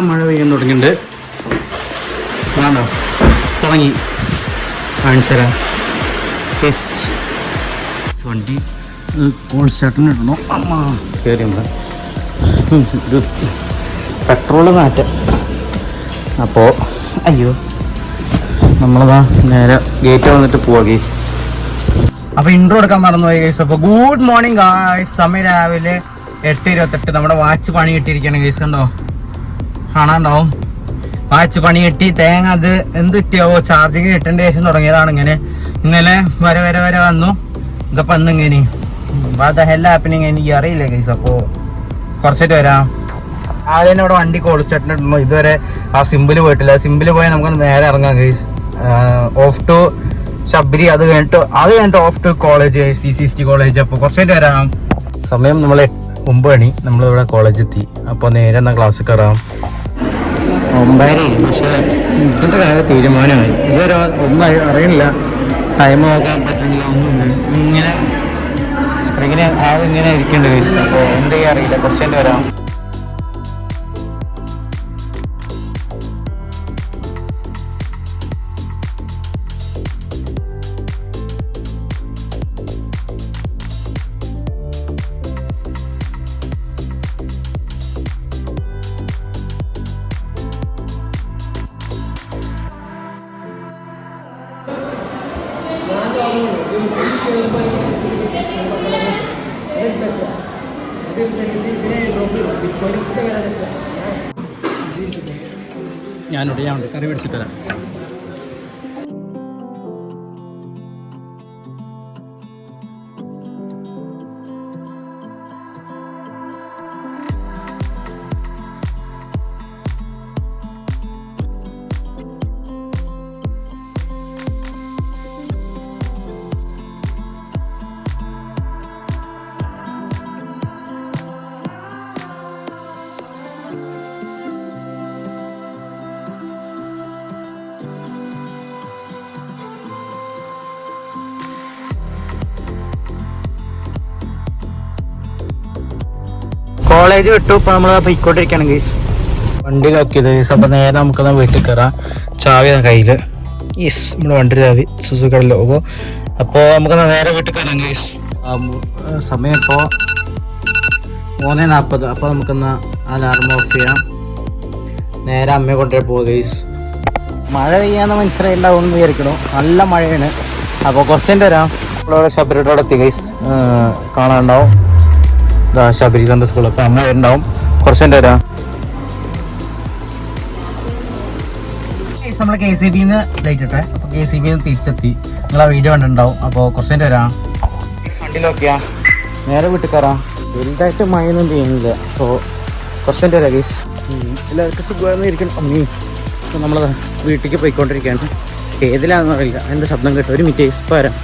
മഴ പെയ്യാൻ തുടങ്ങിയിട്ടുണ്ട്. ആണോ തുടങ്ങി കാണിച്ചരാ. വണ്ടി കോൾ സ്റ്റാർട്ടിന് ഇടണോ? അമ്മ കയറി ഇത് പെട്രോള് മാറ്റം. അപ്പോൾ അയ്യോ നമ്മളതാ നേരെ ഗേറ്റ് വന്നിട്ട് പോവാ ഗേസ്. അപ്പോൾ ഇൻട്രോ എടുക്കാൻ മറന്നുപോയി ഗേസ്. അപ്പോൾ ഗുഡ് മോർണിംഗ് ഗായ്സ്. സമയം രാവിലെ 8:28. നമ്മുടെ വാച്ച് പണി കിട്ടിയിരിക്കുകയാണ് ഗേസ്. കണ്ടോ, കാണാണ്ടാവും. വാച്ച് പണി കിട്ടി. തേങ്ങ അത് എന്ത് കിട്ടിയാവോ ചാർജിങ് കിട്ടേണ്ട ശേഷം തുടങ്ങിയതാണ്. ഇങ്ങനെ ഇന്നലെ വരെ വന്നു. ഇതപ്പോൾ ഇന്നിങ്ങനെ ഹെല്ല ഹാപ്പനിങ് എനിക്ക് അറിയില്ല ഗൈസ്. അപ്പോൾ കുറച്ചായിട്ട് വരാം. ആദ്യം തന്നെ ഇവിടെ വണ്ടി കോൾ സ്റ്റാർട്ടിന് ഇടണോ. ഇതുവരെ ആ സിമ്പിൾ പോയിട്ടില്ല. സിമ്പിൾ പോയാൽ നമുക്ക് നേരെ ഇറങ്ങാം ഗൈസ്. ഓഫ് ടു ശബരി, അത് കഴിഞ്ഞിട്ട് of two college CCST college. അപ്പോൾ കുറച്ചായിട്ട് വരാം. സമയം നമ്മൾ 9 മണി. നമ്മളിവിടെ കോളേജ് എത്തി. അപ്പോൾ നേരെ എന്നാൽ ക്ലാസ്സിൽ കയറാം. 9. പക്ഷേ ഇതിൻ്റെ കാര്യം തീരുമാനമായി. ഇതുവരെ ഒന്നും അറിയില്ല. ടൈം നോക്കാൻ പറ്റുന്നില്ല, ഒന്നുമില്ല. ഇങ്ങനെ സ്ക്രീന് ഇങ്ങനെ ഇരിക്കേണ്ട ഗൈസ്. അപ്പോൾ എന്ത് ചെയ്യാൻ അറിയില്ല. കുറച്ചായിട്ട് വരാം. ഞാനുണ്ട് കറി മേടിച്ചിട്ട് തരാം. കോളേജ് വിട്ടു. ഇപ്പൊ നമ്മൾ പോയിക്കൊണ്ടിരിക്കുകയാണ് ഗൈസ്. വണ്ടി നോക്കിയത് ഗൈസ്. അപ്പൊ നേരെ നമുക്കെന്നാ വീട്ടിൽ കയറാം. ചാവി കയ്യില്. യെസ്, നമ്മുടെ വണ്ടി ചാവി സുസുക്കിയുടെ ലോഗോ. അപ്പോൾ നമുക്കെന്നാ നേരെ വീട്ടിൽ കയറാം ഗൈസ്. സമയം ഇപ്പോൾ 3:40. അപ്പോൾ നമുക്കെന്നാ അലാറം ഓഫ് ചെയ്യാം. നേരെ അമ്മയെ കൊണ്ടുപോയി പോവുക ഗൈസ്. മഴ പെയ്യാന്ന് മനസ്സിലായിണ്ടാവും എന്ന് വിചാരിക്കണു. നല്ല മഴയാണ്. അപ്പോൾ കുറച്ചെൻ്റെ വരാം. നമ്മളവിടെ ശബരിയുടെ എത്തി ഗൈസ്. കാണാനുണ്ടാവും ശബരി സൺഡേ സ്കൂൾ. അപ്പോൾ അമ്മ വരുന്നുണ്ടാവും. കുറച്ചെൻ്റെ വരാം. നമ്മൾ KCB-ന്ന് ലൈറ്റ് ഇട്ടെ. അപ്പോൾ KCB-ന്ന് തിരിച്ചെത്തി. നിങ്ങളാ വീഡിയോ കണ്ടിട്ടുണ്ടാവും. അപ്പോൾ കുറച്ചെൻ്റെ വരാം. വണ്ടിയിലൊക്കെയാ നേരെ വീട്ടിൽ കയറാം. വലുതായിട്ട് മഴയൊന്നും ചെയ്യുന്നില്ല. അപ്പോൾ കുറച്ചെൻ്റെ വരാം ഗൈസ്. എല്ലാവർക്കും സുഖമായിരുന്നു ഇരിക്കണം. അമ്മീ അപ്പോൾ നമ്മൾ വീട്ടിലേക്ക് പോയിക്കൊണ്ടിരിക്കുകയാണ്. ഏതിലാണെന്ന് അറിയില്ല. എൻ്റെ ശബ്ദം കേട്ടോ. ഒരു മിനിറ്റ് ഇപ്പോൾ വരാം.